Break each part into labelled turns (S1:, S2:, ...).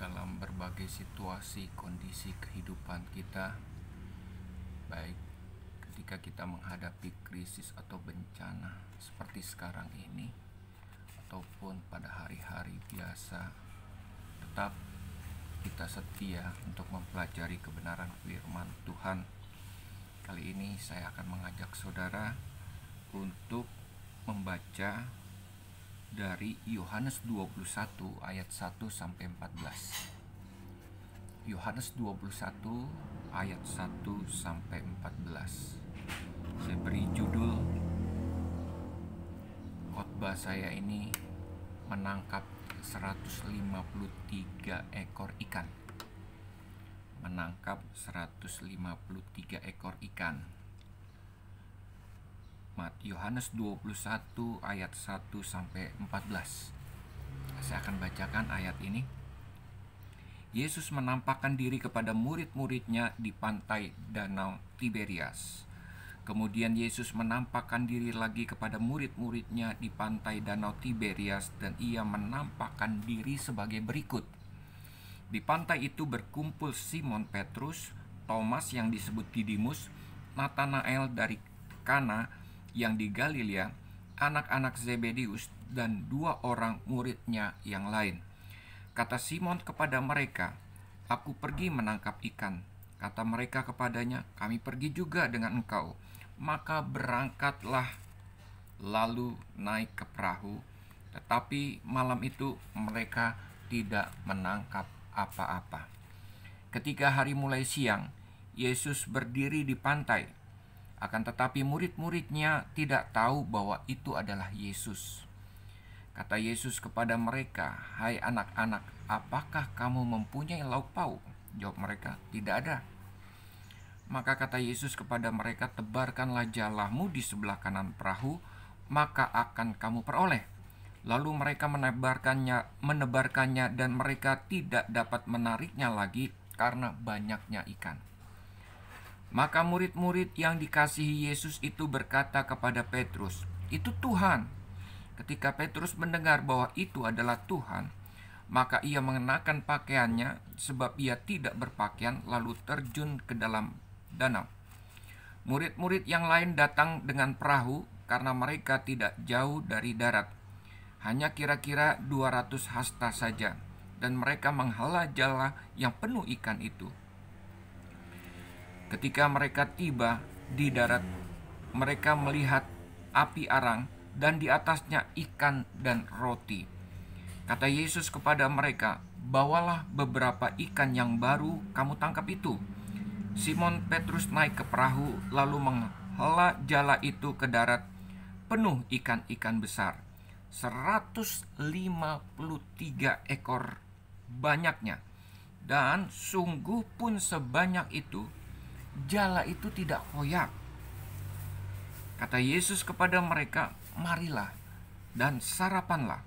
S1: dalam berbagai situasi kondisi kehidupan kita, baik ketika kita menghadapi krisis atau bencana seperti sekarang ini ataupun pada hari-hari biasa, tetap kita setia untuk mempelajari kebenaran firman Tuhan. Kali ini saya akan mengajak saudara untuk membaca dari Yohanes 21 ayat 1 sampai 14. Yohanes 21 ayat 1 sampai 14. Saya beri judul khotbah saya ini, menangkap 153 ekor ikan. Menangkap 153 ekor ikan. Yohanes 21 ayat 1 sampai 14. Saya akan bacakan ayat ini. Yesus menampakkan diri kepada murid-muridnya di pantai Danau Tiberias. Kemudian Yesus menampakkan diri lagi kepada murid-muridnya di pantai Danau Tiberias, dan ia menampakkan diri sebagai berikut. Di pantai itu berkumpul Simon Petrus, Thomas yang disebut Didimus, Natanael dari Kana yang di Galilea, anak-anak Zebedeus, dan 2 orang muridnya yang lain. Kata Simon kepada mereka, "Aku pergi menangkap ikan." Kata mereka kepadanya, "Kami pergi juga dengan engkau." Maka berangkatlah lalu naik ke perahu, tetapi malam itu mereka tidak menangkap apa-apa. Ketika hari mulai siang, Yesus berdiri di pantai. Akan tetapi murid-muridnya tidak tahu bahwa itu adalah Yesus. Kata Yesus kepada mereka, "Hai anak-anak, apakah kamu mempunyai lauk pauk?" Jawab mereka, "Tidak ada." Maka kata Yesus kepada mereka, "Tebarkanlah jalahmu di sebelah kanan perahu, maka akan kamu peroleh." Lalu mereka menebarkannya dan mereka tidak dapat menariknya lagi karena banyaknya ikan. Maka murid-murid yang dikasihi Yesus itu berkata kepada Petrus, "Itu Tuhan." Ketika Petrus mendengar bahwa itu adalah Tuhan, maka ia mengenakan pakaiannya, sebab ia tidak berpakaian, lalu terjun ke dalam danau. Murid-murid yang lain datang dengan perahu karena mereka tidak jauh dari darat, hanya kira-kira 200 hasta saja, dan mereka menghela jala yang penuh ikan itu. Ketika mereka tiba di darat, mereka melihat api arang dan di atasnya ikan dan roti. Kata Yesus kepada mereka, "Bawalah beberapa ikan yang baru kamu tangkap itu." Simon Petrus naik ke perahu lalu menghela jala itu ke darat, penuh ikan-ikan besar, 153 ekor banyaknya. Dan sungguh pun sebanyak itu, jala itu tidak koyak. Kata Yesus kepada mereka, "Marilah dan sarapanlah."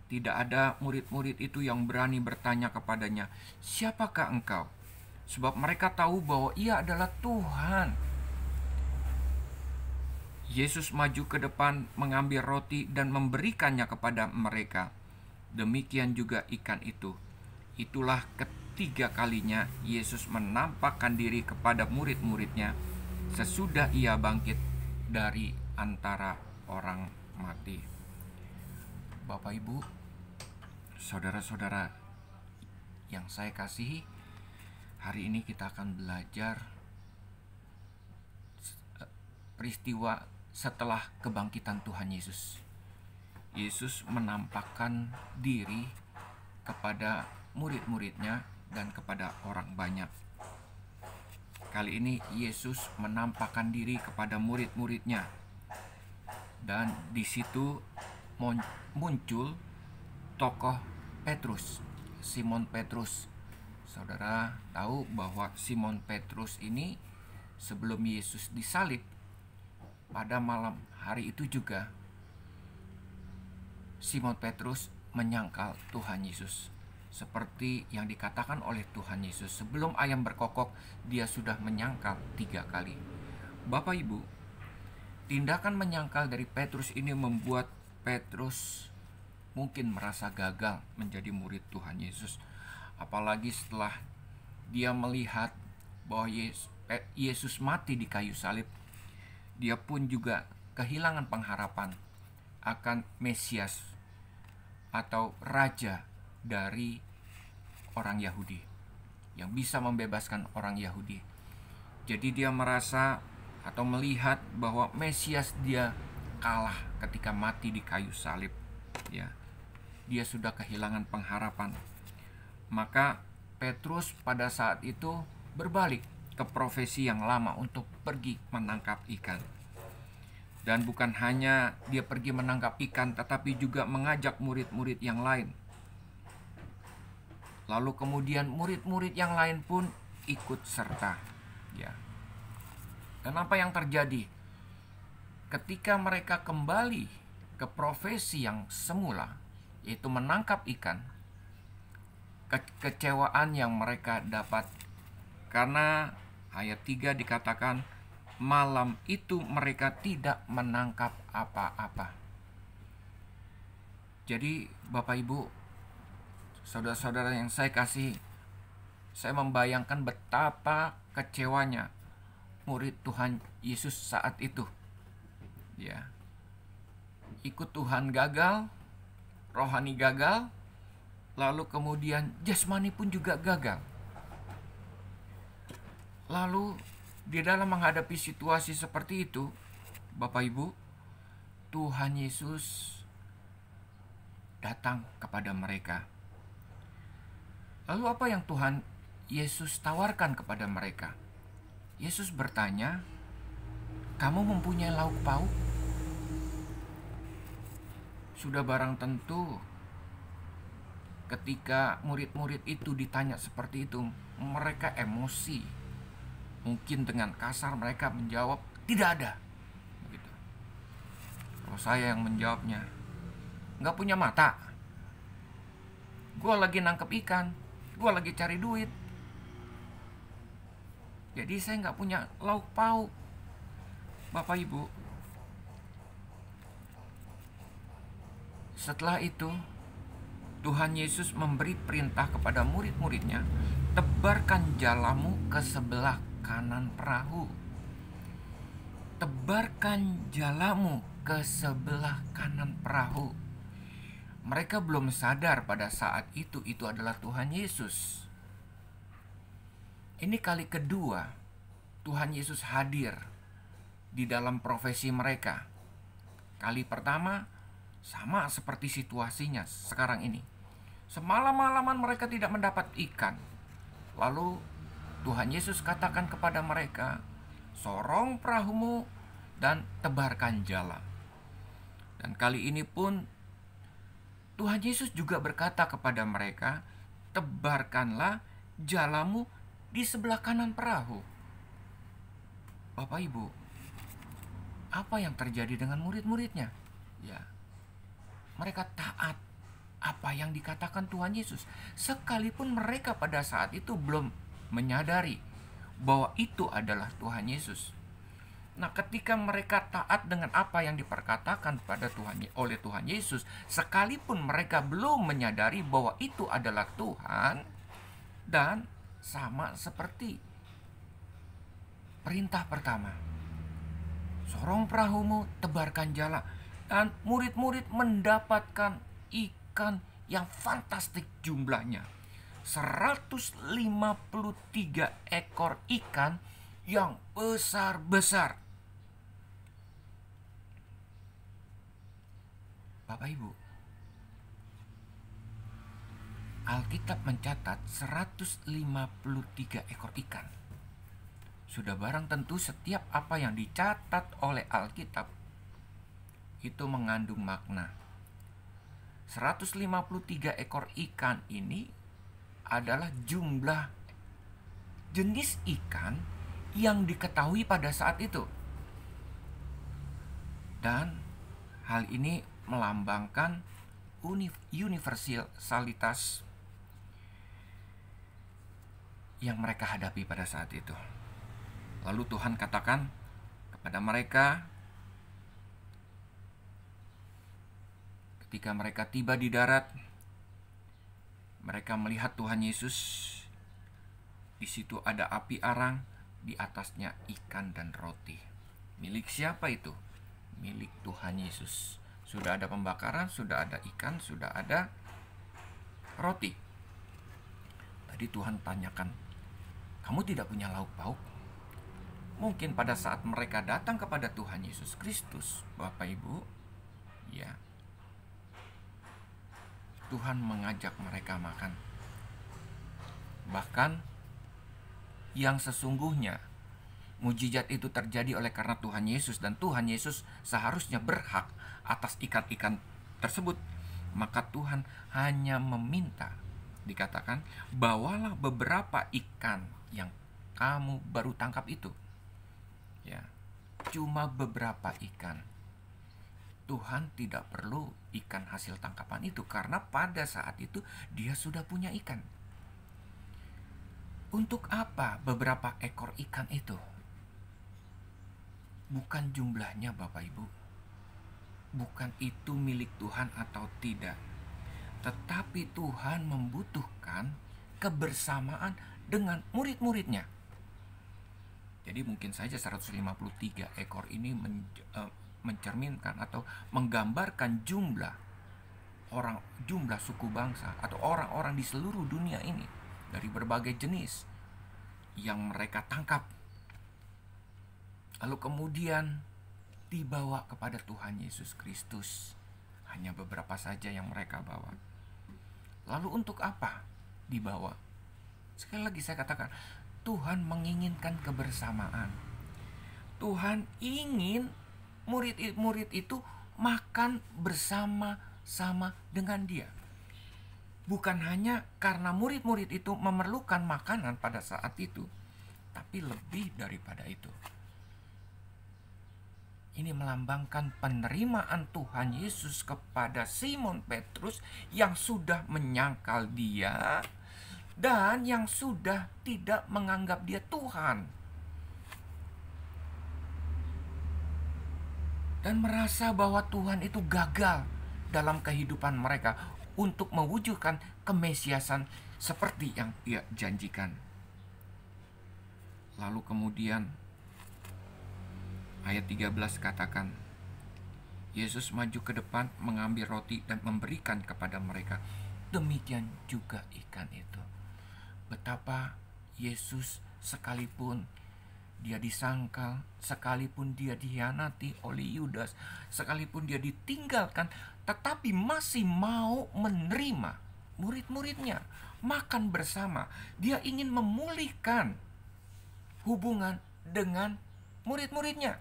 S1: Tidak ada murid-murid itu yang berani bertanya kepadanya, "Siapakah engkau?" Sebab mereka tahu bahwa ia adalah Tuhan. Yesus maju ke depan, mengambil roti dan memberikannya kepada mereka. Demikian juga ikan itu. Itulah ketiga kalinya Yesus menampakkan diri kepada murid-muridnya sesudah ia bangkit dari antara orang mati. Bapak, Ibu, saudara-saudara yang saya kasihi, hari ini kita akan belajar peristiwa setelah kebangkitan Tuhan Yesus. Yesus menampakkan diri kepada murid-muridnya dan kepada orang banyak. Kali ini Yesus menampakkan diri kepada murid-muridnya, dan di situ muncul tokoh Petrus, Simon Petrus. Saudara tahu bahwa Simon Petrus ini sebelum Yesus disalib, pada malam hari itu juga Simon Petrus menyangkal Tuhan Yesus. Seperti yang dikatakan oleh Tuhan Yesus, sebelum ayam berkokok, dia sudah menyangkal 3 kali. Bapak, Ibu, tindakan menyangkal dari Petrus ini membuat Petrus mungkin merasa gagal menjadi murid Tuhan Yesus. Apalagi setelah dia melihat bahwa Yesus mati di kayu salib, dia pun juga kehilangan pengharapan akan Mesias atau Raja dari orang Yahudi yang bisa membebaskan orang Yahudi. Jadi dia merasa atau melihat bahwa Mesias dia kalah ketika mati di kayu salib. Ya, dia sudah kehilangan pengharapan. Maka Petrus pada saat itu berbalik ke profesi yang lama untuk pergi menangkap ikan. Dan bukan hanya dia pergi menangkap ikan, tetapi juga mengajak murid-murid yang lain. Lalu kemudian murid-murid yang lain pun ikut serta. Ya. Dan apa yang terjadi? Ketika mereka kembali ke profesi yang semula, yaitu menangkap ikan, kekecewaan yang mereka dapat. Karena ayat 3 dikatakan, malam itu mereka tidak menangkap apa-apa. Jadi Bapak Ibu, saudara-saudara yang saya kasih, saya membayangkan betapa kecewanya murid Tuhan Yesus saat itu. Ya. Ikut Tuhan gagal, rohani gagal, lalu kemudian jasmani pun juga gagal. Lalu di dalam menghadapi situasi seperti itu, Bapak Ibu, Tuhan Yesus datang kepada mereka. Lalu apa yang Tuhan Yesus tawarkan kepada mereka? Yesus bertanya, "Kamu mempunyai lauk pauk?" Sudah barang tentu ketika murid-murid itu ditanya seperti itu, mereka emosi. Mungkin dengan kasar mereka menjawab, "Tidak ada." Begitu. Kalau saya yang menjawabnya, "Nggak punya mata. Gue lagi nangkep ikan. Gue lagi cari duit. Jadi saya nggak punya lauk pauk." Bapak Ibu, setelah itu Tuhan Yesus memberi perintah kepada murid-muridnya, "Tebarkan jalamu ke sebelah kanan perahu." Tebarkan jalamu ke sebelah kanan perahu. Mereka belum sadar pada saat itu adalah Tuhan Yesus. Ini kali kedua Tuhan Yesus hadir di dalam profesi mereka. Kali pertama sama seperti situasinya sekarang ini. Semalam-malaman mereka tidak mendapat ikan. Lalu Tuhan Yesus katakan kepada mereka, "Sorong perahumu dan tebarkan jala." Dan kali ini pun Tuhan Yesus juga berkata kepada mereka, "Tebarkanlah jalamu di sebelah kanan perahu." Bapak Ibu, apa yang terjadi dengan murid-muridnya? Ya, mereka taat apa yang dikatakan Tuhan Yesus, sekalipun mereka pada saat itu belum menyadari bahwa itu adalah Tuhan Yesus. Nah, ketika mereka taat dengan apa yang diperkatakan oleh Tuhan Yesus, sekalipun mereka belum menyadari bahwa itu adalah Tuhan, dan sama seperti perintah pertama, "Sorong perahumu, tebarkan jala." Dan murid-murid mendapatkan ikan yang fantastik jumlahnya. 153 ekor ikan yang besar-besar. Bapak Ibu, Alkitab mencatat 153 ekor ikan. Sudah barang tentu setiap apa yang dicatat oleh Alkitab itu mengandung makna. 153 ekor ikan ini adalah jumlah jenis ikan yang diketahui pada saat itu. Dan hal ini melambangkan universalitas yang mereka hadapi pada saat itu. Lalu Tuhan katakan kepada mereka, ketika mereka tiba di darat, Mereka melihat Tuhan Yesus. Di situ ada api arang, di atasnya ikan dan roti. Milik siapa itu? Milik Tuhan Yesus. Sudah ada pembakaran, sudah ada ikan, sudah ada roti. Tadi Tuhan tanyakan, kamu tidak punya lauk pauk? Mungkin pada saat mereka datang kepada Tuhan Yesus Kristus, Bapak Ibu, ya, Tuhan mengajak mereka makan. Bahkan yang sesungguhnya mujizat itu terjadi oleh karena Tuhan Yesus, dan Tuhan Yesus seharusnya berhak atas ikan-ikan tersebut. Maka Tuhan hanya meminta, dikatakan, bawalah beberapa ikan yang kamu baru tangkap itu. Ya, cuma beberapa ikan. Tuhan tidak perlu ikan hasil tangkapan itu, karena pada saat itu dia sudah punya ikan. Untuk apa beberapa ekor ikan itu? Bukan jumlahnya, Bapak Ibu. Bukan itu milik Tuhan atau tidak. Tetapi Tuhan membutuhkan kebersamaan dengan murid-muridnya. Jadi mungkin saja 153 ekor ini mencerminkan atau menggambarkan jumlah suku bangsa atau orang-orang di seluruh dunia ini dari berbagai jenis yang mereka tangkap, lalu kemudian dibawa kepada Tuhan Yesus Kristus. Hanya beberapa saja yang mereka bawa. Lalu untuk apa dibawa? Sekali lagi saya katakan, Tuhan menginginkan kebersamaan. Tuhan ingin murid-murid itu makan bersama-sama dengan dia. Bukan hanya karena murid-murid itu memerlukan makanan pada saat itu, tapi lebih daripada itu. Ini melambangkan penerimaan Tuhan Yesus kepada Simon Petrus yang sudah menyangkal dia dan yang sudah tidak menganggap dia Tuhan, dan merasa bahwa Tuhan itu gagal dalam kehidupan mereka untuk mewujudkan kemesiasan seperti yang dia janjikan. Lalu kemudian ayat 13 katakan, Yesus maju ke depan mengambil roti dan memberikan kepada mereka. Demikian juga ikan itu. Betapa Yesus sekalipun dia disangkal, sekalipun dia dikhianati oleh Yudas, sekalipun dia ditinggalkan, tetapi masih mau menerima murid-muridnya makan bersama. Dia ingin memulihkan hubungan dengan murid-muridnya.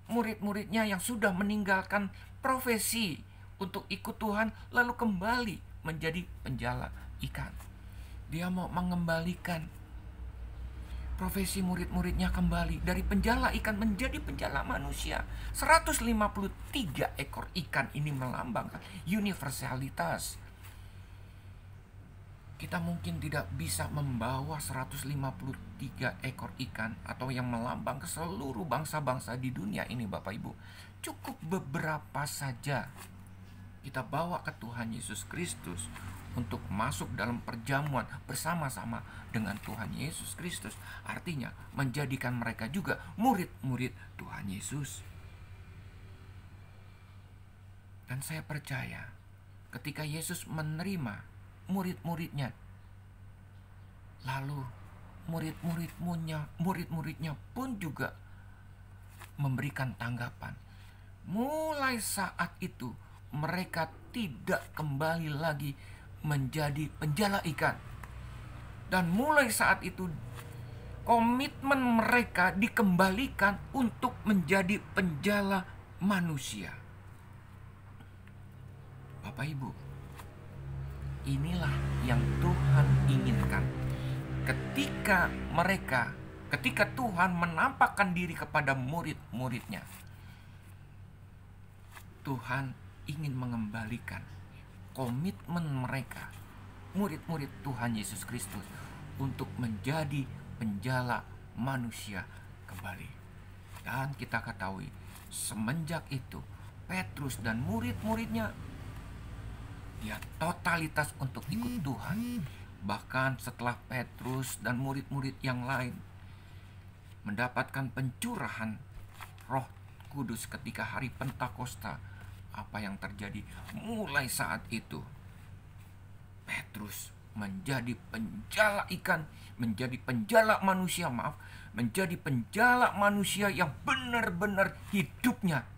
S1: Murid-muridnya yang sudah meninggalkan profesi untuk ikut Tuhan lalu kembali menjadi penjala ikan. Dia mau mengembalikan profesi murid-muridnya kembali dari penjala ikan menjadi penjala manusia. 153 ekor ikan ini melambangkan universalitas. Kita mungkin tidak bisa membawa 153 ekor ikan atau yang melambang ke seluruh bangsa-bangsa di dunia ini, Bapak Ibu. Cukup beberapa saja kita bawa ke Tuhan Yesus Kristus untuk masuk dalam perjamuan bersama-sama dengan Tuhan Yesus Kristus. Artinya menjadikan mereka juga murid-murid Tuhan Yesus. Dan saya percaya ketika Yesus menerima murid-muridnya, lalu murid-muridnya pun juga memberikan tanggapan. Mulai saat itu mereka tidak kembali lagi menjadi penjala ikan. Dan mulai saat itu komitmen mereka dikembalikan untuk menjadi penjala manusia. Bapak Ibu, inilah yang Tuhan inginkan. Ketika Tuhan menampakkan diri kepada murid-muridnya, Tuhan ingin mengembalikan komitmen mereka, murid-murid Tuhan Yesus Kristus, untuk menjadi penjala manusia kembali. Dan kita ketahui, semenjak itu Petrus dan murid-muridnya Dia totalitas untuk ikut Tuhan. Bahkan setelah Petrus dan murid-murid yang lain mendapatkan pencurahan Roh Kudus ketika hari Pentakosta, apa yang terjadi? Mulai saat itu Petrus menjadi penjala ikan, menjadi penjala manusia, menjadi penjala manusia yang benar-benar hidupnya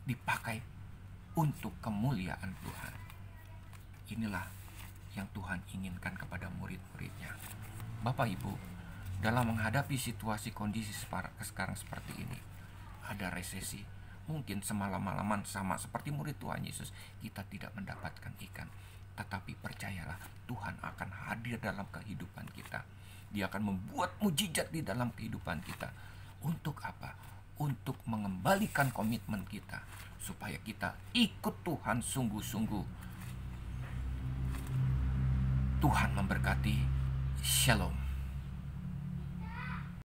S1: dipakai untuk kemuliaan Tuhan. Inilah yang Tuhan inginkan kepada murid-muridnya. Bapak Ibu, dalam menghadapi situasi kondisi sekarang seperti ini, ada resesi, mungkin semalam-malaman sama seperti murid Tuhan Yesus, kita tidak mendapatkan ikan. Tetapi percayalah, Tuhan akan hadir dalam kehidupan kita. Dia akan membuat mujizat di dalam kehidupan kita. Untuk apa? Untuk mengembalikan komitmen kita, supaya kita ikut Tuhan sungguh-sungguh. Tuhan memberkati. Shalom.